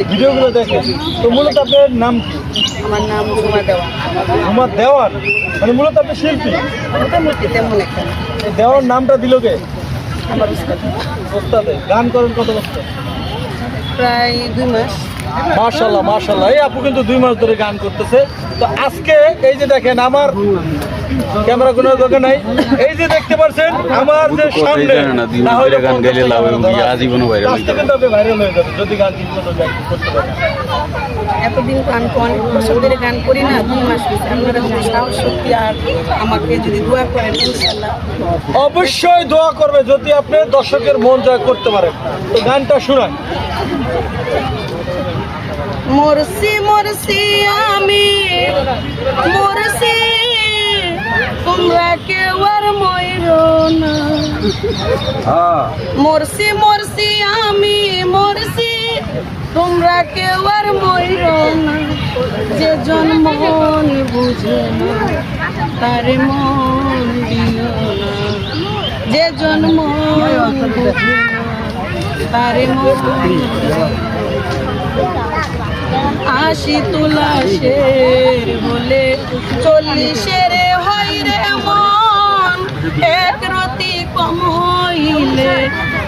ভিডিওগুলো দেখে। তো মূলত আপনার নাম কি? আমার নাম ঝুমা দেওয়ান। ঝুমা দেওয়ান, মানে মূলত আপনি শিল্পী। মোটামুটি তেমন একটা না। এই দেওয়ার নামটা দিল কে? আমার উস্তাদ ওস্তাদে। গান করেন কত বছর? প্রায় 2 মাস। মাশাআল্লাহ মাশাআল্লাহ, এই আপু কিন্তু 2 মাস ধরে গান করতেছে। তো আজকে এই যে দেখেন, আমার ক্যামেরা কোনো দোকান নাই, এই যে দেখতে পাচ্ছেন আমার যে সামনে না হলে গান গাইলে লাভ হবে, আজীবন ভাইরাল হয়ে যাবে। আপনি ভাইরাল হয়ে যাবে যদি গান ঠিক মতো করতে পারেন। এতদিন গান অনেক বছর ধরে গান করি না, 2 মাস হয়েছে। আপনারা যদি সাহস শক্তি আর আমাকে যদি দোয়া করেন ইনশাআল্লাহ অবশ্যই দোয়া করবে যদি আপনি দর্শকের মন জয় করতে পারেন। তো গানটা শোনান। মরসি মরসি আমি মরসি, তোমরা কেউ আর মইরো না। মরসি মরসি আমি মরসি, তোমরা কেউ আর মইরো না। যে জন্ম বুঝে না তারে মন দিও না, যে জন্ম বুঝে না তারে মন দিও না। আশি তোলা শের বলে 40-এর হয় রে মন, এক রতি কম হইলে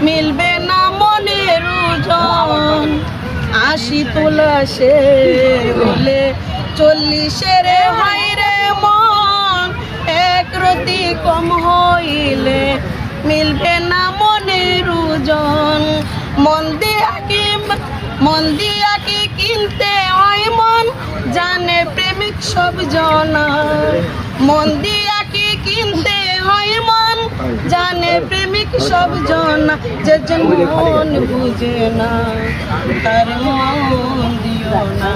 মিলবে না মনের ওজন। 80 তোলা শের বলে 40-এর হয় রে মন, এক রতি কম হইলে মিলবে না মনের ওজন। মন দিয়া কি কিনতে হয় মন, জানে প্রেমিক সব জনা। মন দিয়া কি কিনতে হয় মন, জানে প্রেমিক সব জনা। যে জন মন বুঝে না তার মন দিও না,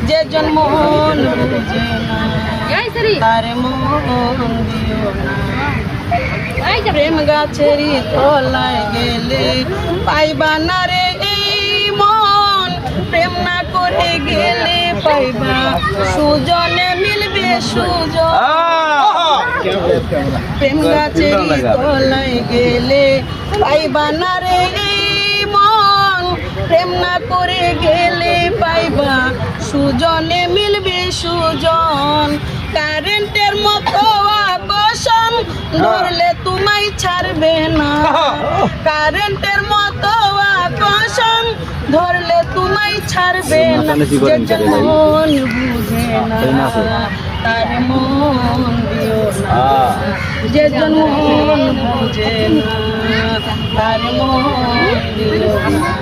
যে জন মন বুঝে না তার মন দিও না। প্রেম গাছেরই তলায় গেলে পাইবা না রে এই মন, প্রেম না করে গেলে পাইবা সুজনে মিলবে সুজন। প্রেম গাছেরই তলায় গেলে পাইবা না রে এই মন, প্রেম না করে গেলে পাইবা সুজনে মিলবে সুজন। কারেন্টের মতো আকর্ষণ ধরলে তোমায় ছাড়বে না, কারেন্টের মতো আকর্ষণ ধরলে তোমায় ছাড়বে না। যে জন মন বুঝে না তার মন দিও না, যে জন মন বুঝে না তার মন দিও না।